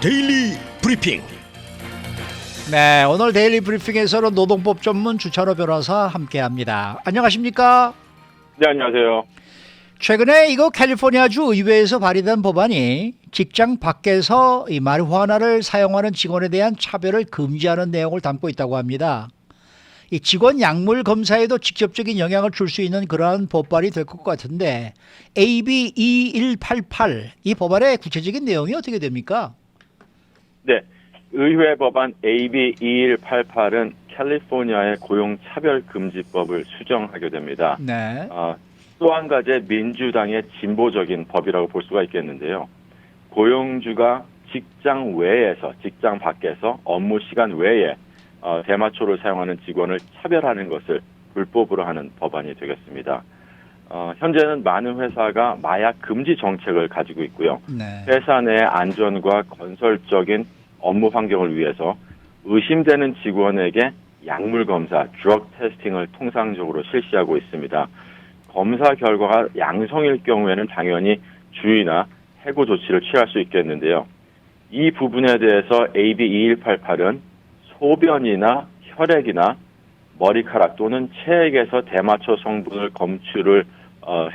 데일리 브리핑. 네, 오늘 데일리 브리핑에서는 노동법 전문 주찬호 변호사 함께합니다. 안녕하십니까? 네, 안녕하세요. 최근에 이거 캘리포니아주 의회에서 발의된 법안이 직장 밖에서 이 마리화나를 사용하는 직원에 대한 차별을 금지하는 내용을 담고 있다고 합니다. 이 직원 약물 검사에도 직접적인 영향을 줄 수 있는 그러한 법안이 될 것 같은데 AB 2188 이 법안의 구체적인 내용이 어떻게 됩니까? 네, 의회 법안 AB 2188은 캘리포니아의 고용차별금지법을 수정하게 됩니다. 네. 또 한 가지 민주당의 진보적인 법이라고 볼 수가 있겠는데요. 고용주가 직장 외에서, 직장 밖에서 업무 시간 외에 대마초를 사용하는 직원을 차별하는 것을 불법으로 하는 법안이 되겠습니다. 현재는 많은 회사가 마약 금지 정책을 가지고 있고요. 네. 회사 내 안전과 건설적인 업무 환경을 위해서 의심되는 직원에게 약물 검사, 드럭 테스팅을 통상적으로 실시하고 있습니다. 검사 결과가 양성일 경우에는 당연히 주의나 해고 조치를 취할 수 있겠는데요. 이 부분에 대해서 AB 2188은 소변이나 혈액이나 머리카락 또는 체액에서 대마초 성분을 검출을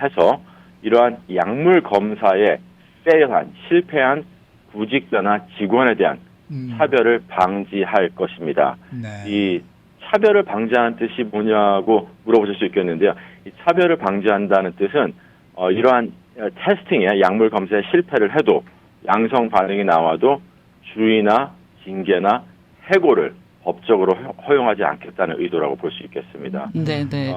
해서 이러한 약물 검사에 실패한 구직자나 직원에 대한 차별을 방지할 것입니다. 네. 이 차별을 방지하는 뜻이 뭐냐고 물어보실 수 있겠는데요. 이 차별을 방지한다는 뜻은 이러한 테스팅에 약물 검사에 실패를 해도 양성 반응이 나와도 주의나 징계나 해고를 법적으로 허용하지 않겠다는 의도라고 볼 수 있겠습니다. 네. 네.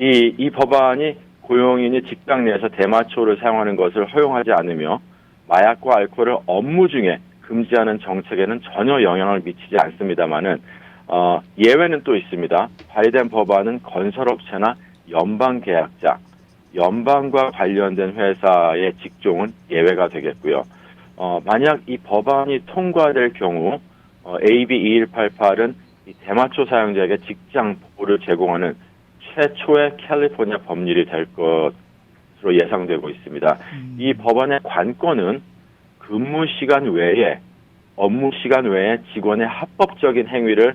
이 법안이 고용인이 직장 내에서 대마초를 사용하는 것을 허용하지 않으며 마약과 알코올을 업무 중에 금지하는 정책에는 전혀 영향을 미치지 않습니다만은 예외는 또 있습니다. 발의된 법안은 건설업체나 연방계약자, 연방과 관련된 회사의 직종은 예외가 되겠고요. 만약 이 법안이 통과될 경우 AB 2188은 이 대마초 사용자에게 직장 보호를 제공하는 최초의 캘리포니아 법률이 될 것으로 예상되고 있습니다. 이 법안의 관건은 근무 시간 외에 업무 시간 외에 직원의 합법적인 행위를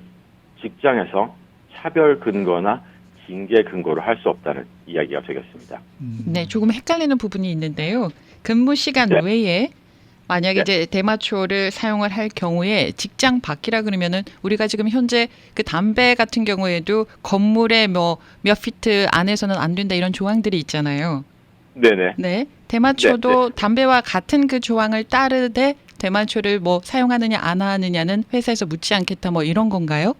직장에서 차별 근거나 징계 근거로 할 수 없다는 이야기가 되겠습니다. 네, 조금 헷갈리는 부분이 있는데요. 근무 시간 네. 외에 만약에 네. 이제 대마초를 사용을 할 경우에 직장 밖이라 그러면은 우리가 지금 현재 그 담배 같은 경우에도 건물의 몇 피트 안에서는 안 된다 이런 조항들이 있잖아요. 네네. 네, 대마초도 담배와 같은 그 조항을 따르되 대마초를 사용하느냐 안 하느냐는 회사에서 묻지 않겠다 이런 건가요?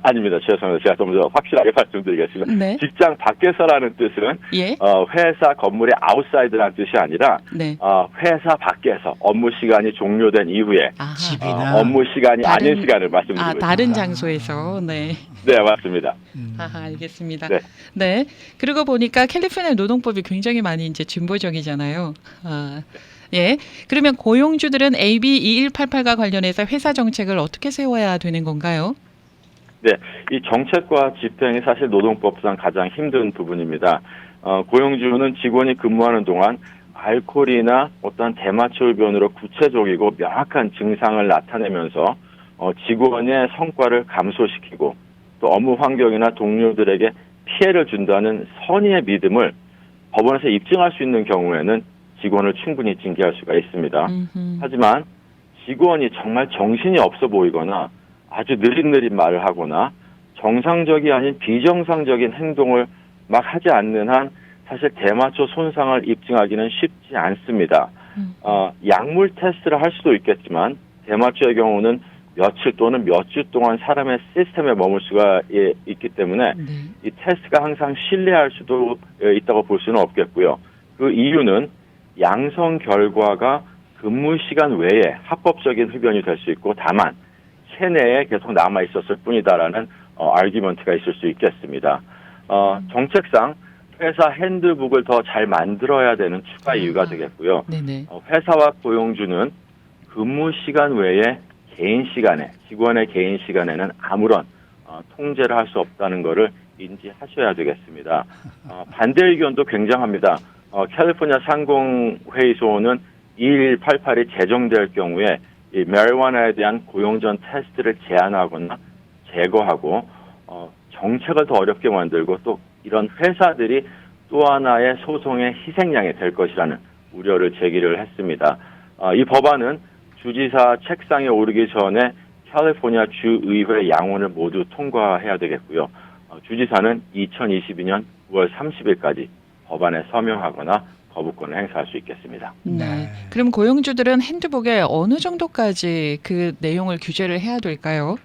아닙니다. 죄송합니다. 제가 좀 더 확실하게 말씀드리겠습니다. 네. 직장 밖에서라는 뜻은 예. 회사 건물의 아웃사이드라는 뜻이 아니라 네. 회사 밖에서 업무 시간이 종료된 이후에 아하. 집이나 업무 시간이 다른- 아닌 시간을 말씀드리고 있습니다. 다른 장소에서 네. 네, 맞습니다. 아하, 알겠습니다. 네. 네. 그러고 보니까 캘리포니아 노동법이 굉장히 많이 이제 진보적이잖아요. 예. 그러면 고용주들은 AB 2188과 관련해서 회사 정책을 어떻게 세워야 되는 건가요? 네, 이 정책과 집행이 사실 노동법상 가장 힘든 부분입니다. 고용주는 직원이 근무하는 동안 알코올이나 어떤 대마초 흡연으로 구체적이고 명확한 증상을 나타내면서 직원의 성과를 감소시키고 또 업무 환경이나 동료들에게 피해를 준다는 선의의 믿음을 법원에서 입증할 수 있는 경우에는 직원을 충분히 징계할 수가 있습니다. 하지만 직원이 정말 정신이 없어 보이거나 아주 느릿느릿 말을 하거나 정상적이 아닌 비정상적인 행동을 막 하지 않는 한 사실 대마초 손상을 입증하기는 쉽지 않습니다. 약물 테스트를 할 수도 있겠지만 대마초의 경우는 며칠 또는 몇 주 동안 사람의 시스템에 머물 수가 있기 때문에 네. 이 테스트가 항상 신뢰할 수도 있다고 볼 수는 없겠고요. 그 이유는 양성 결과가 근무 시간 외에 합법적인 흡연이 될 수 있고 다만 체내에 계속 남아 있었을 뿐이다라는 아르기먼트가 있을 수 있겠습니다. 정책상 회사 핸드북을 더 잘 만들어야 되는 추가 이유가 되겠고요. 네네. 회사와 고용주는 근무 시간 외에 개인 시간에 직원의 개인 시간에는 아무런 통제를 할 수 없다는 것을 인지하셔야 되겠습니다. 반대 의견도 굉장합니다. 캘리포니아 상공회의소는 2188이 제정될 경우에 이 marijuana에 대한 고용전 테스트를 제한하거나 제거하고 정책을 더 어렵게 만들고 또 이런 회사들이 또 하나의 소송의 희생양이 될 것이라는 우려를 제기를 했습니다. 이 법안은 주지사 책상에 오르기 전에 캘리포니아 주의회 양원을 모두 통과해야 되겠고요. 주지사는 2022년 9월 30일까지 법안에 서명하거나 거부권을 행사할 수 있겠습니다. 네. 그럼 고용주들은 핸드북에 어느 정도까지 그 내용을 규제를 해야 될까요?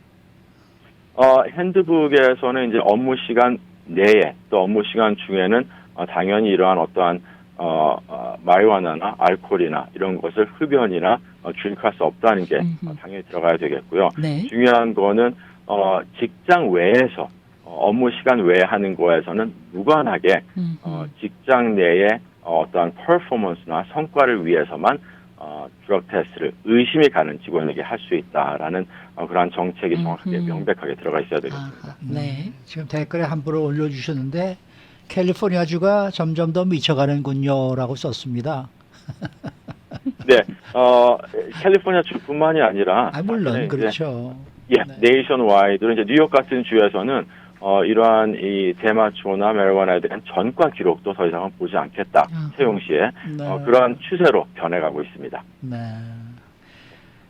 핸드북에서는 이제 업무 시간 내에 또 업무 시간 중에는 당연히 이러한 어떠한 마리화나나 알코올이나 이런 것을 흡연이나 주입할 수 없다는 게 당연히 들어가야 되겠고요. 네. 중요한 거는 직장 외에서 업무 시간 외에 하는 거에서는 무관하게 직장 내에 어떠한 퍼포먼스나 성과를 위해서만 드럭 테스트를 의심이 가는 직원에게 할 수 있다라는 그러한 정책이 정확하게 명백하게 들어가 있어야 되겠습니다. 네. 지금 댓글에 한 분을 올려주셨는데 캘리포니아주가 점점 더 미쳐가는군요라고 썼습니다. 네, 캘리포니아 주뿐만이 아니라 물론 그렇죠. 예, 네이션와이드로 이제 뉴욕 같은 주에서는 이러한 이 대마초나 메리화나에 대한 전과 기록도 더 이상은 보지 않겠다. 채용 시에 그러한 추세로 변해가고 있습니다. 네.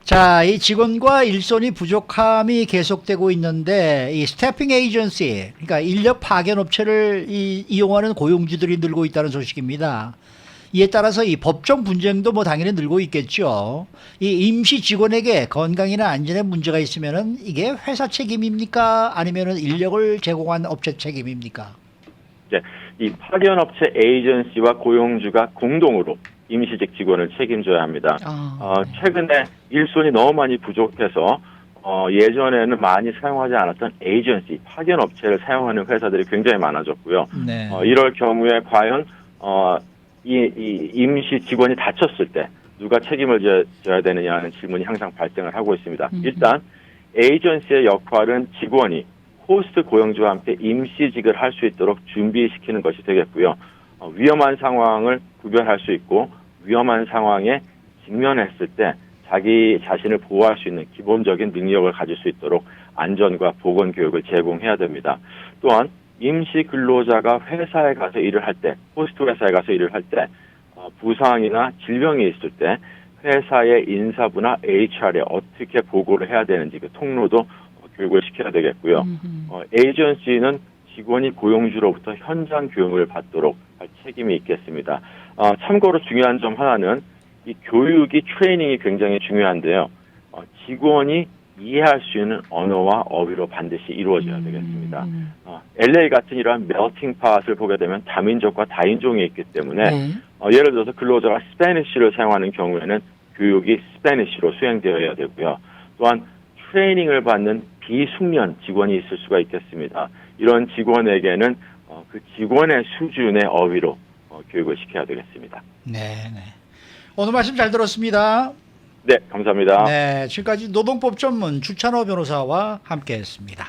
자, 이 직원과 일손이 부족함이 계속되고 있는데 이 스태핑 에이전시, 그러니까 인력 파견 업체를 이용하는 고용주들이 늘고 있다는 소식입니다. 이에 따라서 이 법정 분쟁도 뭐 당연히 늘고 있겠죠. 이 임시 직원에게 건강이나 안전에 문제가 있으면은 이게 회사 책임입니까? 아니면은 인력을 제공한 업체 책임입니까? 네, 이 파견 업체 에이전시와 고용주가 공동으로 임시직 직원을 책임져야 합니다. 최근에 일손이 너무 많이 부족해서 예전에는 많이 사용하지 않았던 에이전시, 파견 업체를 사용하는 회사들이 굉장히 많아졌고요. 네. 이럴 경우에 과연 이 임시 직원이 다쳤을 때 누가 책임을 져야 되느냐는 질문이 항상 발생을 하고 있습니다. 일단 에이전시의 역할은 직원이 호스트 고용주와 함께 임시직을 할 수 있도록 준비시키는 것이 되겠고요. 위험한 상황을 구별할 수 있고 위험한 상황에 직면했을 때 자기 자신을 보호할 수 있는 기본적인 능력을 가질 수 있도록 안전과 보건 교육을 제공해야 됩니다. 또한 임시 근로자가 회사에 가서 일을 할 때, 호스트 회사에 가서 일을 할 때 부상이나 질병이 있을 때 회사의 인사부나 HR에 어떻게 보고를 해야 되는지 그 통로도 교육을 시켜야 되겠고요. 에이전시는 직원이 고용주로부터 현장 교육을 받도록 할 책임이 있겠습니다. 참고로 중요한 점 하나는 이 교육이 트레이닝이 굉장히 중요한데요. 직원이 이해할 수 있는 언어와 어휘로 반드시 이루어져야 되겠습니다. LA 같은 이러한 멜팅 팟을 보게 되면 다민족과 다인종이 있기 때문에 예를 들어서 근로자가 스페니쉬를 사용하는 경우에는 교육이 스페니쉬로 수행되어야 되고요. 또한 트레이닝을 받는 비숙련 직원이 있을 수가 있겠습니다. 이런 직원에게는 그 직원의 수준의 어휘로 교육을 시켜야 되겠습니다. 네. 오늘 말씀 잘 들었습니다. 네, 감사합니다. 네, 지금까지 노동법 전문 주찬호 변호사와 함께했습니다.